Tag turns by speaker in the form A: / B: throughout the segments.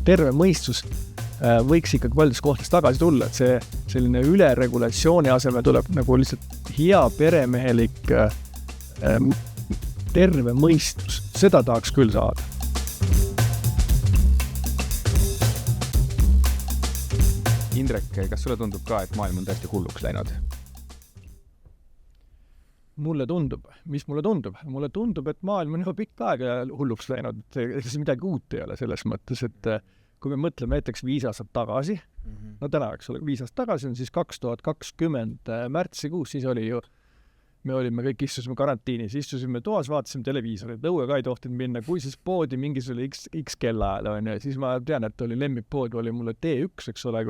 A: terve mõistus võiks ikkagi paljudes kohtades tagasi tulla, et see selline üleregulatsiooni asemel tuleb nagu lihtsalt hea peremehelik terve mõistus. Seda tahaks küll saada.
B: Indrek, kas sulle tundub ka, et maailm on täiesti hulluks läinud?
A: Mulle tundub. Mis mulle tundub? Mulle tundub, et maailm on juba pikka aega hulluks läinud. See midagi uut ei ole selles mõttes, et kui me mõtleme näiteks 5 aastat tagasi, no täna, eks ole, 5 aastat tagasi on siis 2020 märtsikuus, siis oli ju, me olime kõik istusime karantiinis, istusime toas, vaatasime televiisorit, õue ka ei tohtinud minna, kui siis poodi mingisugune X kellaajal on, ja siis ma tean, et oli lemmikpood, oli mulle T1, eks ole,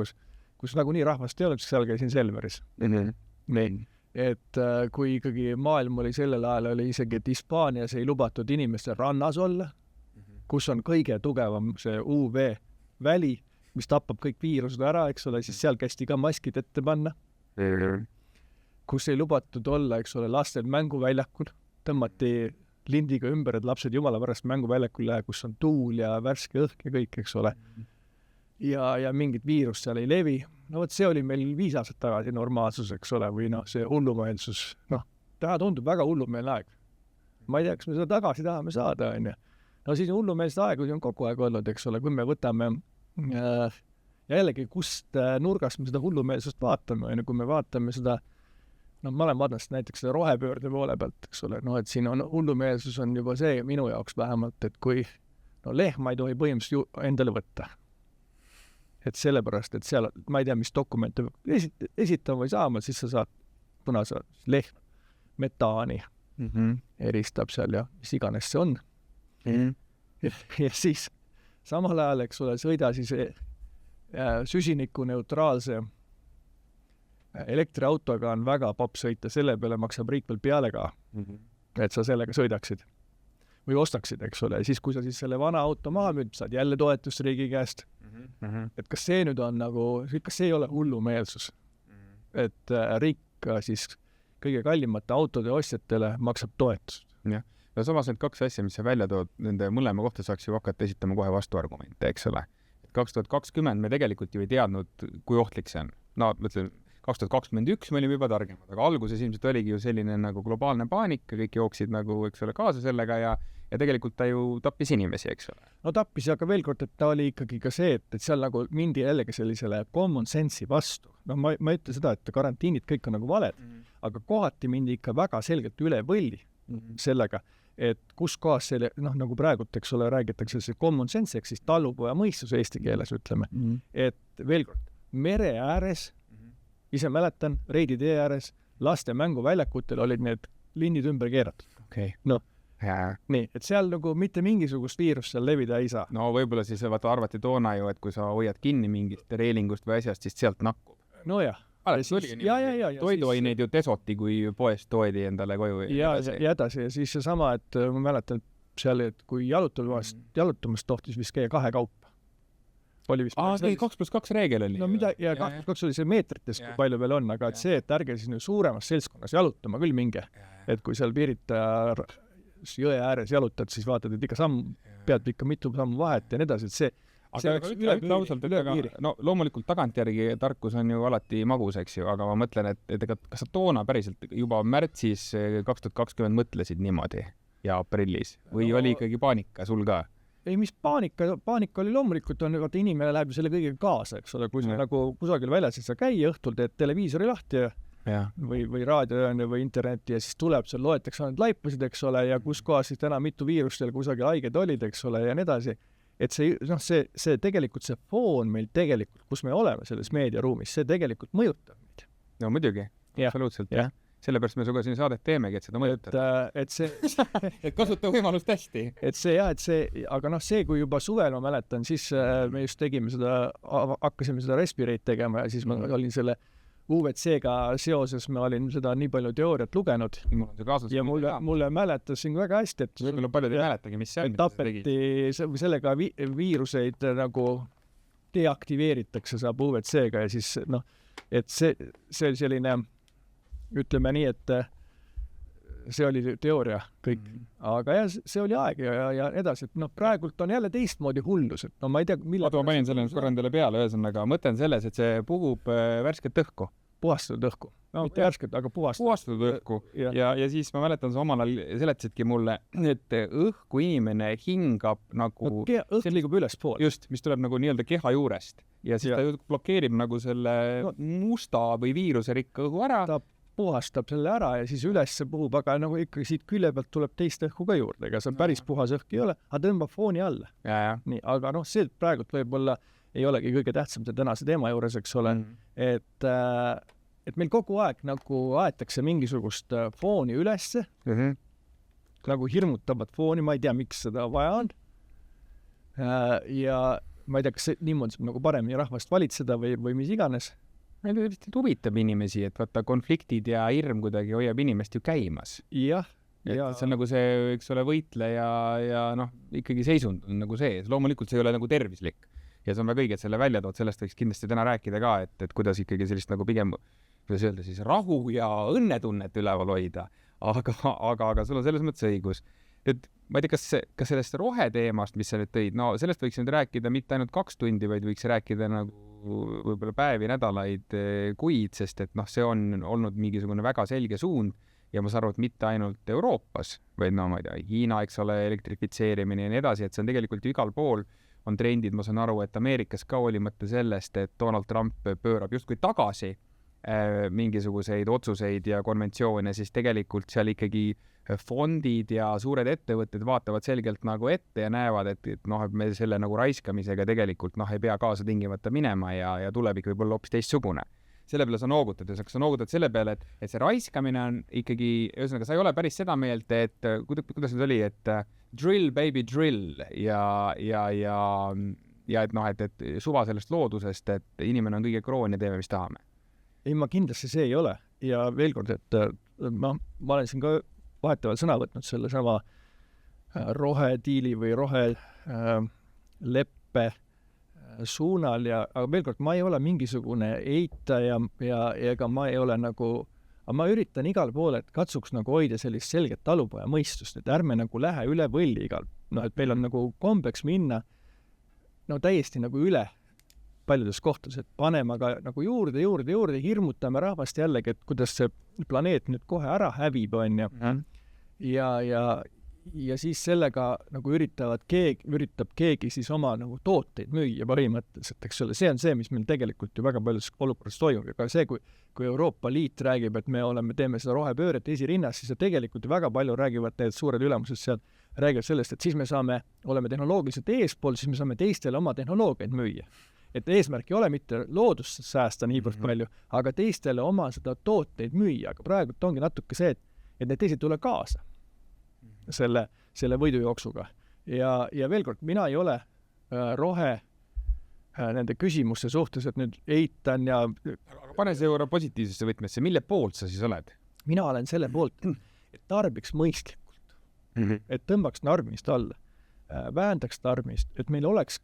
A: kus nagu nii rahvast ei olnud, seal käisin Selveris. Nii. Et kui ikkagi maailm oli sellel ajal, oli isegi, et Hispaanias ei lubatud inimeste rannas olla, kus on kõige tugevam see UV-väli, mis tapab kõik viirused ära, eks ole, siis seal kästi ka maskid ette panna, kus ei lubatud olla, eks ole, lastel mänguväljakul, tõmmati lindiga ümber, et lapsed jumala pärast mänguväljakul lähe, kus on tuul ja värske õhk ja kõik, eks ole. Ja mingit viirust seal ei levi. No võt, see oli meil 5 aastat tagasi normaalsus, eks ole, või see hullumeelsus. Täna tundub väga hullumeelne aeg. Ma ei tea, kas me seda tagasi tahame saada, on ju. No siis hullumeelsed aegusi on kogu aeg olnud, eks ole, kui me võtame jällegi, kust nurgast me seda hullumeelsust vaatame, on ju, kui me vaatame seda, ma olen vaadanud näiteks seda rohepöörde poole pealt, eks ole, et siin on hullumeelsus on juba see minu jaoks vähemalt, et kui lehma ei tohi põhimõtteliselt endale võtta. Et sellepärast, et seal, ma ei tea, mis dokumente esitama või saama, siis sa saad, kuna sa lehm metaani eristab seal ja mis iganes see on. Ja siis samal ajal, eks ole, sõida siis süsiniku neutraalse elektriautoga on väga popp sõita, selle peale maksab riik veel peale ka, et sa sellega sõidaksid või ostaksid, eks ole. Ja siis, kui sa siis selle vana auto maha müüd, saad jälle toetust riigi käest. Et kas see nüüd on nagu, kas see ei ole hullumeelsus? Et riik siis kõige kallimate autode ostjatele maksab toetust.
B: Ja. No samas need 2 asja, mis sa välja tood, nende mõlema kohta saaks ju hakata esitama kohe vastuargumente, eks ole. 2020 me tegelikult ju ei teadnud, kui ohtlik see on. No, mõtlen, 2021 me olime juba targemad, aga alguses ilmselt oligi ju selline nagu globaalne paanika, kõik jooksid nagu, eks ole, kaasa sellega ja tegelikult ta ju tappis inimesi, eks ole.
A: No tappis, aga veel kord, et ta oli ikkagi ka see, et seal nagu mindi jällegi sellisele common sense'i vastu. No ma ei ütle seda, et karantiinid kõik on nagu valed, aga kohati mindi ikka väga selgelt üle võlli sellega, et kus kohas selle, nagu praegult, eks ole, räägitakse see common sense, ehk siis talupoja mõistus eesti keeles, ütleme. Et veel kord, mere ääres, ise mäletan, Reidi tee ääres, laste mänguväljakutel olid need linnid ümber keeratud.
B: Okay.
A: Nii, et seal nagu mitte mingisugust viirust seal levida ei saa.
B: No võib-olla siis arvati toona ju, et kui sa hoiad kinni mingist reelingust või asjast, siis sealt nakkub.
A: No jah.
B: Toiduaineid ju desoti, kui poest toodi endale koju.
A: Ja edasi. Ja siis see sama, et ma mäletan seal, et kui jalutamast tohtis vist käia 2 kaupa.
B: 2+2 reegel oli.
A: No mida, ja 2+2 oli see meetrites, kui palju veel on, aga et see, et ärge siis suuremas seltskonnas jalutama küll minge. Et kui seal Pirita jõe ääres jalutad, siis vaatad, et ikka pead ikka mitu sammu vahet ja nii edasi, et see
B: no loomulikult tagantjärgi tarkus on ju alati magus, eks ju, aga ma mõtlen, et kas sa toona päriselt juba märtsis 2020 mõtlesid niimoodi ja aprillis või oli ikkagi paanika sul ka?
A: Ei, mis paanika oli loomulikult, et inimene läheb selle kõigega kaasa, eks ole, kui sa nagu kusagil väljas, et sa käi õhtul, teed televiisori lahti või raadio või interneti ja siis tuleb seal, loetakse ainult laipasid, eks ole, ja kus kohas siis täna mitu viirust seal kusagil haiged olid, eks ole, ja nii edasi. Et see tegelikult see foon meil tegelikult, kus me oleme selles meediaruumis, see tegelikult mõjutab meid.
B: No muidugi, absoluutselt. Sellepärast me suga siin saadet teemegi, et seda mõjutada. Et kasuta võimalust hästi.
A: Aga see, kui juba suvel ma mäletan, siis me just hakkasime seda respireid tegema ja siis ma olin selle UVC-ga seoses, ma olin seda nii palju teooriat lugenud. Ja mulle mäletasin väga hästi, et
B: võib-olla paljud ei mäletagi, mis see on.
A: Tapeti sellega viiruseid nagu deaktiveeritakse saab UVC-ga ja siis et see selline ütleme nii, et see oli teooria kõik. Aga jah, see oli aeg ja edasi, et praegult on jälle teistmoodi hullus, et ma ei tea, millal...
B: Ma panin selle korra endale peale, ühesõnaga, mõtlen selles, et see puhub värsket õhku.
A: Puhastatud õhku. Mitte värsket, aga puhastatud
B: õhku. Ja siis ma mäletan, sa omal ajal seletasidki mulle, et õhku inimene hingab nagu...
A: õhk liigub ülespool.
B: Just, mis tuleb nagu nii-öelda keha juurest. Ja siis ta blokeerib nagu selle musta või viiruserikka õhu ära.
A: Ta puhastab selle ära ja siis üles puhub, aga nagu ikkagi siit külje pealt tuleb teist õhku ka juurde. Ega see päris puhas õhk ei ole, aga tõmbab fooni alla. Nii, aga see praegult võib-olla ei olegi kõige tähtsam see tänase teema juures, eks ole, et meil kogu aeg nagu aetakse mingisugust fooni ülesse, nagu hirmutavat fooni, ma ei tea, miks seda vaja on. Ja ma ei tea, kas niimoodi saab nagu paremini rahvast valitseda või mis iganes.
B: Meil vist huvitab inimesi, et vaata konfliktid ja hirm kuidagi hoiab inimest ju käimas.
A: Jah.
B: Ja see on nagu see, eks ole, võitleja ja ikkagi seisund on nagu sees. Loomulikult see ei ole nagu tervislik. Ja see on väga õige, et selle välja tood, sellest võiks kindlasti täna rääkida ka, et kuidas ikkagi sellist nagu pigem, kuidas öelda siis, rahu ja õnnetunnet üleval hoida, aga sul on selles mõttes õigus. Nüüd, ma ei tea, kas sellest roheteemast, mis sa nüüd tõid, sellest võiks nüüd rääkida mitte ainult 2 tundi, vaid võiks rääkida nagu võib-olla päevi, nädalaid, kuid, sest et see on olnud mingisugune väga selge suund ja ma saan aru, et mitte ainult Euroopas, vaid ma ei tea, Hiina, eks ole, elektrifitseerimine ja nii edasi, et see on tegelikult ju igal pool on trendid, ma saan aru, et Ameerikas ka oli mõte sellest, et Donald Trump pöörab justkui tagasi mingisuguseid otsuseid ja konventsioone, siis tegelikult seal ikkagi fondid ja suured ettevõtted vaatavad selgelt nagu ette ja näevad, et me selle nagu raiskamisega tegelikult ei pea kaasa tingimata minema ja tulevik võib olla hoopis teistsugune. Selle peale sa noogutad ja sa noogutad selle peale, et see raiskamine on ikkagi, ühesõnaga, sa ei ole päris seda meelt, et kuidas nüüd oli, et drill, baby, drill ja et suva sellest loodusest, et inimene on kõige kroon ja teeme, mis tahame.
A: Ei, ma kindlasti see ei ole. Ja veel kord, et ma olen siin ka vahetavalt sõna võtnud selle sama rohediili või roheleppe suunal aga veel kord, ma ei ole mingisugune eitaja ja ega ma ei ole nagu, aga ma üritan igal pool, et katsuks nagu hoida sellist selget talupoja mõistust, et ärme nagu lähe üle võlli igal, et meil on nagu kombeks minna täiesti nagu üle paljudes kohtades, et paneme aga nagu juurde, hirmutame rahvast jällegi, et kuidas see planeet nüüd kohe ära hävib, on ja siis sellega nagu üritab keegi siis oma nagu tooteid müüa põhimõtteliselt, eks ole, see on see, mis meil tegelikult ju väga paljudes olukorras toimub, aga see, kui Euroopa Liit räägib, et me teeme seda rohepööret esirinnas, siis tegelikult ju väga palju räägivad need suured ülemused seal, räägivad sellest, et siis me oleme tehnoloogiliselt eespool, siis me saame teistele oma tehnoloogiaid müüa. Et eesmärk ei ole mitte loodust säästa niivõrd palju, aga teistele oma seda tooteid müüa, aga praegu ongi natuke see, et need teised tule kaasa selle võidujooksuga. Ja veel kord, mina ei ole nende küsimuste suhtes, et nüüd eitan ja...
B: Aga pane see juurde positiivsesse võtmesse, mille poolt sa siis oled?
A: Mina olen selle poolt, et tarbiks mõistlikult, et tõmbaks tarbimist alla, vähendaks tarbimist, et meil oleks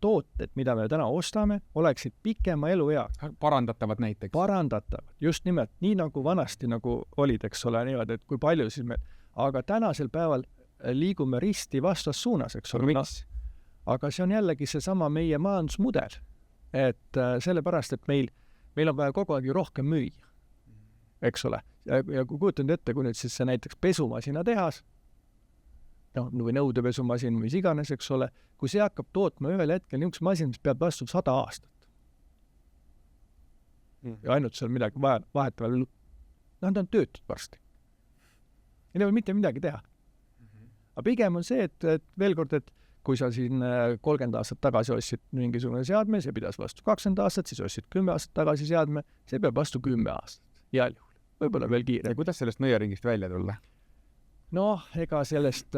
A: tooted, mida me täna ostame, oleksid pikema eluea.
B: Parandatavad näiteks? Parandatavad,
A: just nimelt, nii nagu vanasti nagu olid, eks ole, niimoodi, et kui palju siis me... Aga tänasel päeval liigume risti vastas suunas, eks ole. Aga see on jällegi seesama meie majandusmudel, et sellepärast, et meil on vaja kogu aeg ju rohkem müüa, eks ole. Ja kui kujutan ette, kui nüüd siis see näiteks pesumasina tehas, või nõudepesumasin, mis iganes, eks ole, kui see hakkab tootma ühel hetkel niisuguse masin, mis peab vastu 100 aastat. Ja ainult seal midagi vahetavalt, ta on töötud varsti. Ei ole mitte midagi teha. Aga pigem on see, et veel kord, et kui sa siin 30 aastat tagasi ostsid mingisugune seadme, see pidas vastu 20 aastat, siis ostsid 10 aastat tagasi seadme, see peab vastu 10 aastat. Ja võib-olla veel kiire.
B: Ja kuidas sellest nõiaringist välja tulla?
A: Ega sellest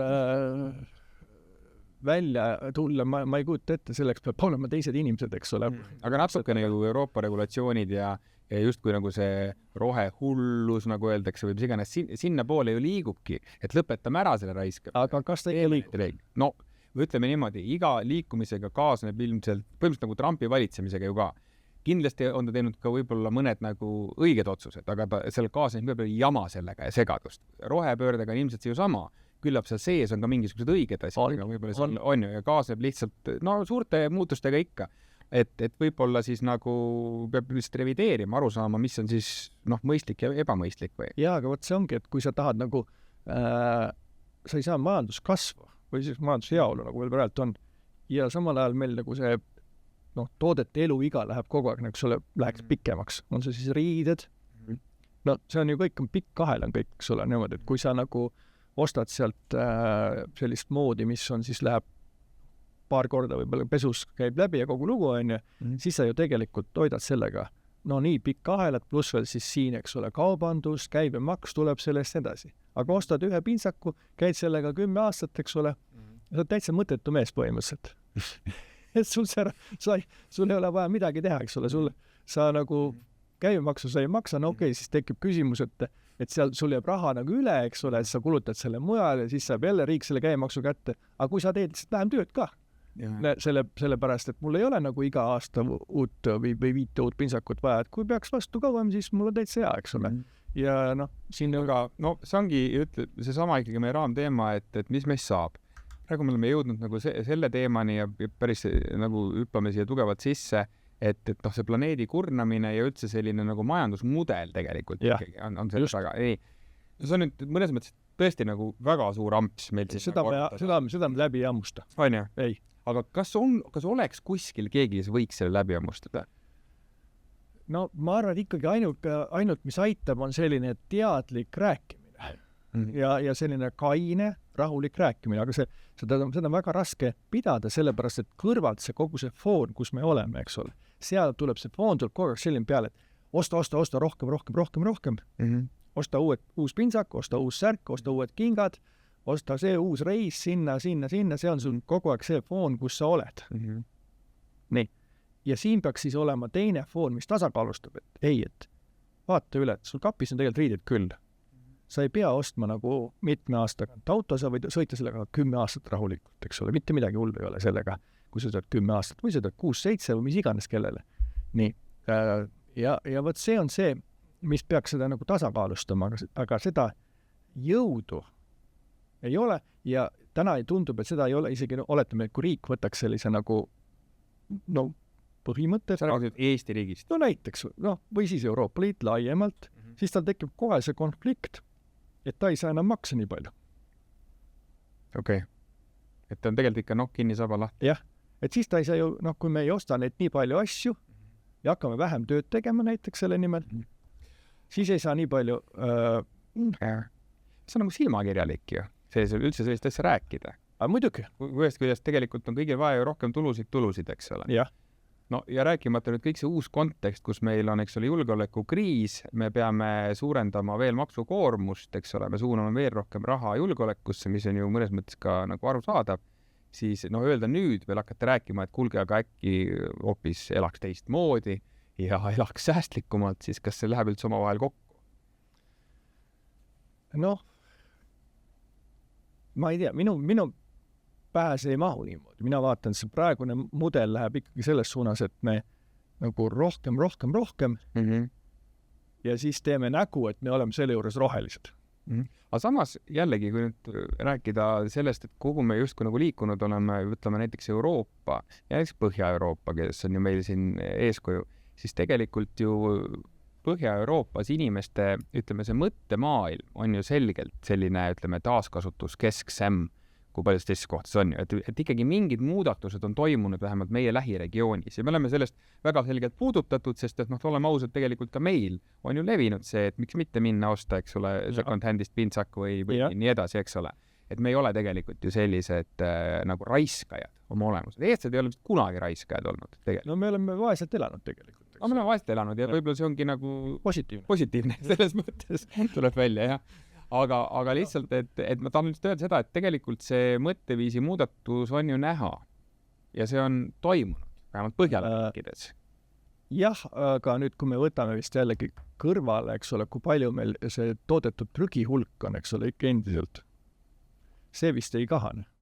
A: välja tulla, ma ei kujuta ette, selleks peab olema teised inimesed, eks ole.
B: Aga natuke nagu Euroopa regulatsioonid ja justkui nagu see rohehullus, nagu öeldakse, või mis iganes, sinna poole ju liigubki, et lõpetame ära selle raiskamise.
A: Aga kas ta ei liigub?
B: No, ütleme niimoodi, iga liikumisega kaasneb ilmselt, põhimõtteliselt nagu Trumpi valitsemisega ju ka. kindlasti on ta teinud ka võib-olla mõned nagu õiged otsused, aga seal kaasneb võib-olla jama sellega ja segadust. Rohepöördega on ilmselt see ju sama. Küllap seal sees on ka mingisugused õiged asjad, aga võib-olla seal on ju ja kaasneb lihtsalt suurte muutustega ikka. Et võib-olla siis nagu peab lihtsalt revideerima, aru saama, mis on siis mõistlik ja ebamõistlik või?
A: Jaa, aga see ongi, et kui sa tahad nagu sa ei saa majanduskasvu või siis majandusheaolu, nagu veel praegu on, ja samal ajal meil nagu see toodete eluiga läheb kogu aeg, nagu sulle läheks pikemaks. On see siis riided? See on ju kõik, pikk kahel on kõik, sulle niimoodi, et kui sa nagu ostad sealt sellist moodi, mis on siis läheb paar korda võib-olla pesus käib läbi ja kogu lugu on ju, siis sa ju tegelikult toidad sellega nii pikk kahelad, pluss veel siis siin, eks ole, kaubandus, käibemaks tuleb sellest edasi. Aga ostad ühe pintsaku, käid sellega 10 aastat, eks ole, sa oled täitsa mõttetu mees põhimõtteliselt. Et sul ei ole vaja midagi teha, eks ole, sa nagu käibemaksu sa ei maksa, okei, siis tekib küsimus, et seal sul jääb raha nagu üle, eks ole, et sa kulutad selle mujal ja siis saab jälle riik selle käibemaksu kätte. Aga kui sa teed lihtsalt vähem tööd ka, sellepärast, et mul ei ole nagu iga aasta uut või 5 uut pintsakut vaja, et kui peaks vastu kauem, siis mul on täitsa hea, eks ole. Ja siin
B: aga see ongi, see sama ikkagi meie raamteema, et mis meist saab. Praegu me oleme jõudnud nagu selle teemani ja päris nagu hüppame siia tugevalt sisse, et see planeedi kurnamine ja üldse selline nagu majandusmudel tegelikult ikkagi on sellest väga. See on nüüd mõnes mõttes tõesti nagu väga suur amps meil siis.
A: Seda me läbi ei ammusta.
B: On ju?
A: Ei.
B: Aga kas oleks kuskil keegi, kes võiks selle läbi ammustada?
A: Ma arvan, ikkagi ainult mis aitab, on selline teadlik rääkimine ja selline kaine, rahulik rääkimine, aga seda on väga raske pidada, sellepärast, et kõrvalt see kogu see foon, kus me oleme, eks ole, seal tuleb see foon kogu aeg selline peale, et osta rohkem, osta uus pintsak, osta uus särk, osta uued kingad, osta see uus reis sinna, see on sul kogu aeg see foon, kus sa oled. Nii. Ja siin peaks siis olema teine foon, mis tasakaalustab, et vaata üle, et sul kapis on tegelikult riided küll. Sa ei pea ostma nagu mitme aastaga auto, sa võid sõita sellega 10 aastat rahulikult, eks ole, mitte midagi hullu ei ole sellega, kui sa teed 10 aastat või sa teed 6-7 või mis iganes kellele. Nii. Ja võt see on see, mis peaks seda nagu tasakaalustama, aga seda jõudu ei ole ja täna ei tundub, et seda ei ole, isegi oletame, kui riik võtaks sellise nagu põhimõttes.
B: Sa räägid Eesti riigist?
A: Näiteks, või siis Euroopa Liit laiemalt, siis tal tekib kohe see konflikt, et ta ei saa enam maksa nii palju.
B: Okei. Et ta on tegelikult ikka kinni saba lahti.
A: Jah, et siis ta ei saa ju, kui me ei osta neid nii palju asju ja hakkame vähem tööd tegema näiteks selle nimel, siis ei saa nii palju...
B: See on nagu silmakirjalik ju, üldse sellist asja rääkida.
A: Aga muidugi.
B: Ühest küljest tegelikult on kõigil vaja ju rohkem tulusid, eks ole.
A: Jah.
B: Ja rääkimata nüüd kõik see uus kontekst, kus meil on, eks ole, julgeolekukriis, me peame suurendama veel maksukoormust, eks ole, me suuname veel rohkem raha julgeolekusse, mis on ju mõnes mõttes ka nagu aru saadav, siis öelda nüüd veel hakata rääkima, et kuulge, aga äkki hoopis elaks teistmoodi ja elaks säästlikumalt, siis kas see läheb üldse omavahel kokku?
A: Ma ei tea, minu pähe see ei mahu niimoodi. Mina vaatan, see praegune mudel läheb ikkagi selles suunas, et me nagu rohkem ja siis teeme nägu, et me oleme selle juures rohelised.
B: Aga samas jällegi, kui nüüd rääkida sellest, et kuhu me justkui nagu liikunud oleme, ütleme näiteks Euroopa ja näiteks Põhja-Euroopa, kes on ju meil siin eeskuju, siis tegelikult ju Põhja-Euroopas inimeste, ütleme, see mõttemaailm on ju selgelt selline, ütleme, taaskasutuskesksem, kui palju teistes kohtades on ju, et ikkagi mingid muudatused on toimunud vähemalt meie lähiregioonis ja me oleme sellest väga selgelt puudutatud, sest et oleme ausad, tegelikult ka meil on ju levinud see, et miks mitte minna osta, eks ole, second-handist pintsaku või nii edasi, eks ole. Et me ei ole tegelikult ju sellised nagu raiskajad oma olemused. Eestlased ei ole kunagi raiskajad olnud tegelikult.
A: Me oleme vaeselt elanud tegelikult.
B: Me oleme vaeselt elanud ja võib-olla see ongi nagu positiivne selles mõttes tuleb välja, jah. Aga lihtsalt, et ma tahan öelda seda, et tegelikult see mõtteviisi muudatus on ju näha ja see on toimunud, vähemalt Põhjala-riikides.
A: Jah, aga nüüd, kui me võtame vist jällegi kõrvale, eks ole, kui palju meil see toodetud prügi hulk on, eks ole, ikka endiselt. See vist ei kahane.